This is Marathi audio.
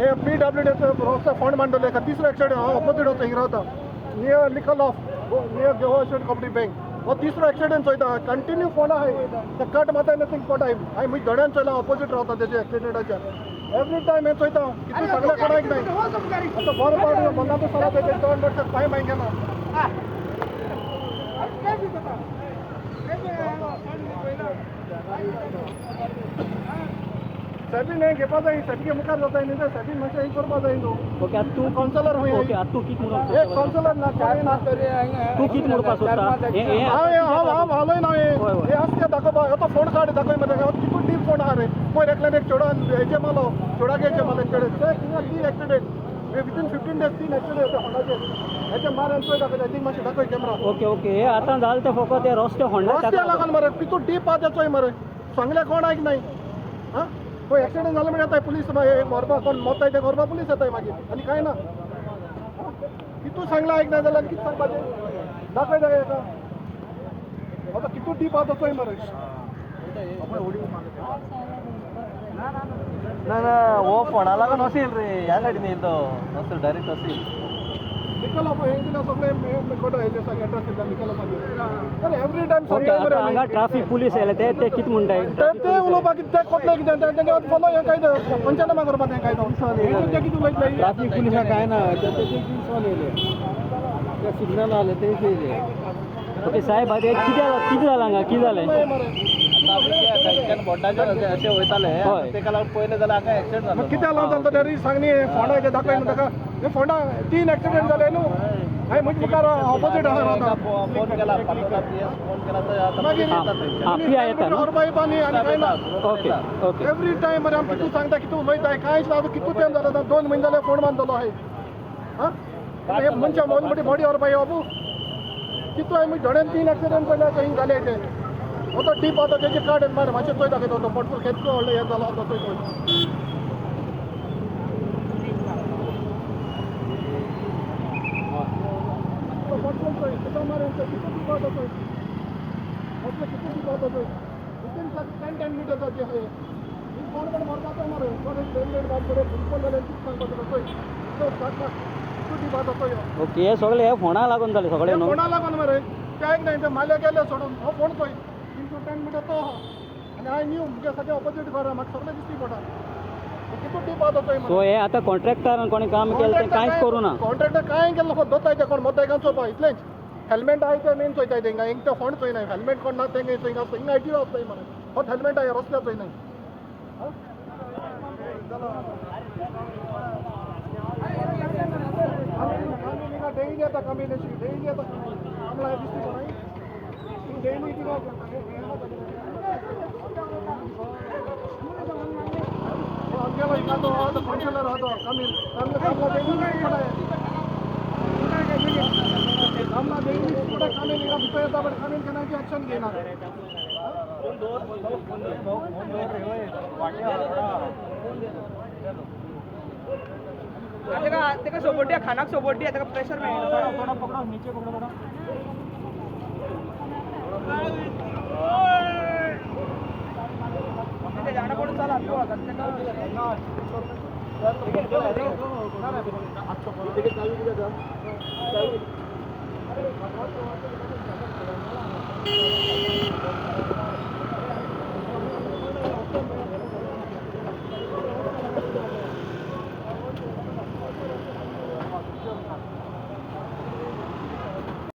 हे PWD रोडचा फंड मांडले का तिसरा ॲक्सिडेंट हा ऑपोजिट होता हिंगा होता नियर लिकल of near Goa state cooperative bank हो तिसरो ॲक्सिडेंट चोयता कंटिन्यू फोन आहे ते कट माता नथिंग पॉट आहे हांवें म्हजे धड्यान चोयला ऑपोजिट रावता तेजे ॲक्सिडेंटाच्या एवरी टायम हे चोयता कितू सगळे कोणाक नाही आता बरो पाड मनाचो सला तेजे 2 वर्सां टायम आहे गेला सॅबीन हे घेवपा जाय सॅबीगे मुखार जाता न्ही ते सॅबीन मातशें हें करपा जाय न्हू ओके आता तू कावन्सिलर हूंय ओके आता तू कित म्हणून एक कावन्सिलर ना चार ना तू कित म्हणपाक सोदता हांव हालोय ना हे आसता दाखोवपा तो फोन काड दाखय मरे कितू डीप फोन आहा रे पयर एकल्यान एक चेडो हेजे मारलो चेडाक हेजे मारले चेडे ते तीन एक्सिडेंट विथीन 15 days 3 एक्सिडेंट होते होंडाचे हेजे मार चोय दाखय आय थिंक मातशें दाखय कॅमेरा ओके ओके हे आतां जालें तें फकत हे रस्ते होंडा रस्त्या लागून मरे कितू डीप आहा तेचोय मरे सांगले कोण आयक नाही हां पळय एक्सिडेंट जालो म्हणजे येताय पुलीस व्हरपा कोण मोताय ते व्हरपा पुलीस येताय मागीर आनी कांय ना कितू सांगलें आयक ना जाल्यार कितें सांगपाचें दाखय दाखय हेका आतां कितू डीप आहा चोय मरे ना ना वो फोना लागून वसील रे ह्या सायडीन येयलो तो वसील डायरेक्ट वसील निकल ऑफ हे दिला सगळे फोटो हेजे सगळे एड्रेस दिला निकल ऑफ अरे एवरी टाइम ओके आता हांगा ट्राफिक पुलीस येयले ते कित म्हणटाय ते उलोवपाक ते कोटले कितें तेंगे फॉलो हे काय पंचनामा करपा तें काय ते कितें उलयतले ट्राफिक पुलिसा काय ना ते सॉल्व येयले ते सिग्नल आले ते येयले ओके साहेब आतां कितें जालां हांगा कितें जालें असे वयताले तेका लागून पयले जाल्यार हांगा एक्सिडेंट जालो कित्या लागून जालो तरी सांग न्ही फोंडा हेजे दाखय न्हू ताका हे फोंडा 3 एक्सिडेंट जाले न्हू हांवें म्हजे मुखार ऑपोजीट आहा रावता फोन केला पालोका PS फोन केला तर आता मागीर पिया येता न्हू रुपये पाणी आनी कांय ना ओके ओके एवरी टायम मरे आमी कितू सांगता कितू उलयताय कांयच ना कितू टायम जालो 2 म्हयने जाले फोन बांदलो आहे हां हे मनशा मोल मोठी बॉडी व्हरपा यो बाबू कितू हांवें म्हजे धड्यान 3 एक्सिडेंट पयले हिंग जाले ते हो तो टीप आतां तेजे कार्ड मार मातशें चोय दाखयता तो पटकन केतलो व्हडलो हे जालो तो चोय पटकन चोय कितलो मारे कितू टीप आतां चोय पटकन कितू टीप आतां चोय विथीन 10 मिनिट्स जे आहे कोण कोण मारता मारे कोण 10 मिनिट बाद करे फुटबॉल जाले कित सांगपाचो चोय तो स्टार्ट कितू टीप आतां चोय ओके हे सगळे हे फोना लागून जाले सगळे न्हू फोना लागून मरे काय नाही ते माले गेले सोडून हो फोन चोय 10 मिनिट तो आनी हांवें न्यू म्हणजे सगळे ऑपोजीट घरा म्हाका सगळें दिसती पडटा कितू टीप आतां चोय सो हे आतां कॉन्ट्रॅक्टरान कोणी काम केलें तें कांयच करूं ना कॉन्ट्रॅक्टर कांय केलं फक्त दोताय ते कोण मोताय काय चोवपा इतलेंच हेल्मेट आहे ते मेन चोयताय तेंगा हिंग ते फोंड चोय नाही हेल्मेट कोण ना तेंगे चोय हिंग आयटी वचताय मरे फक्त हेल्मेट आहे रस्त्यार चोय नाही डेली येता कमी डेली येता आमला दिसती कोणाय डेली किंवा आमगेलो हिंगा तो काउन्सिलर आहा तो कमी आमला डेली पडाय आमला डेली पडाय कमी हिंगा भितर येता बट कमी केन्नाची एक्शन घेना तेका सोबोटी खानाक सोबोटी तेका प्रेशर मेळटा थोड़ा पकड़ो नीचे पकड़ो थोड़ा ते जाणं पडून चाला तू आता तेका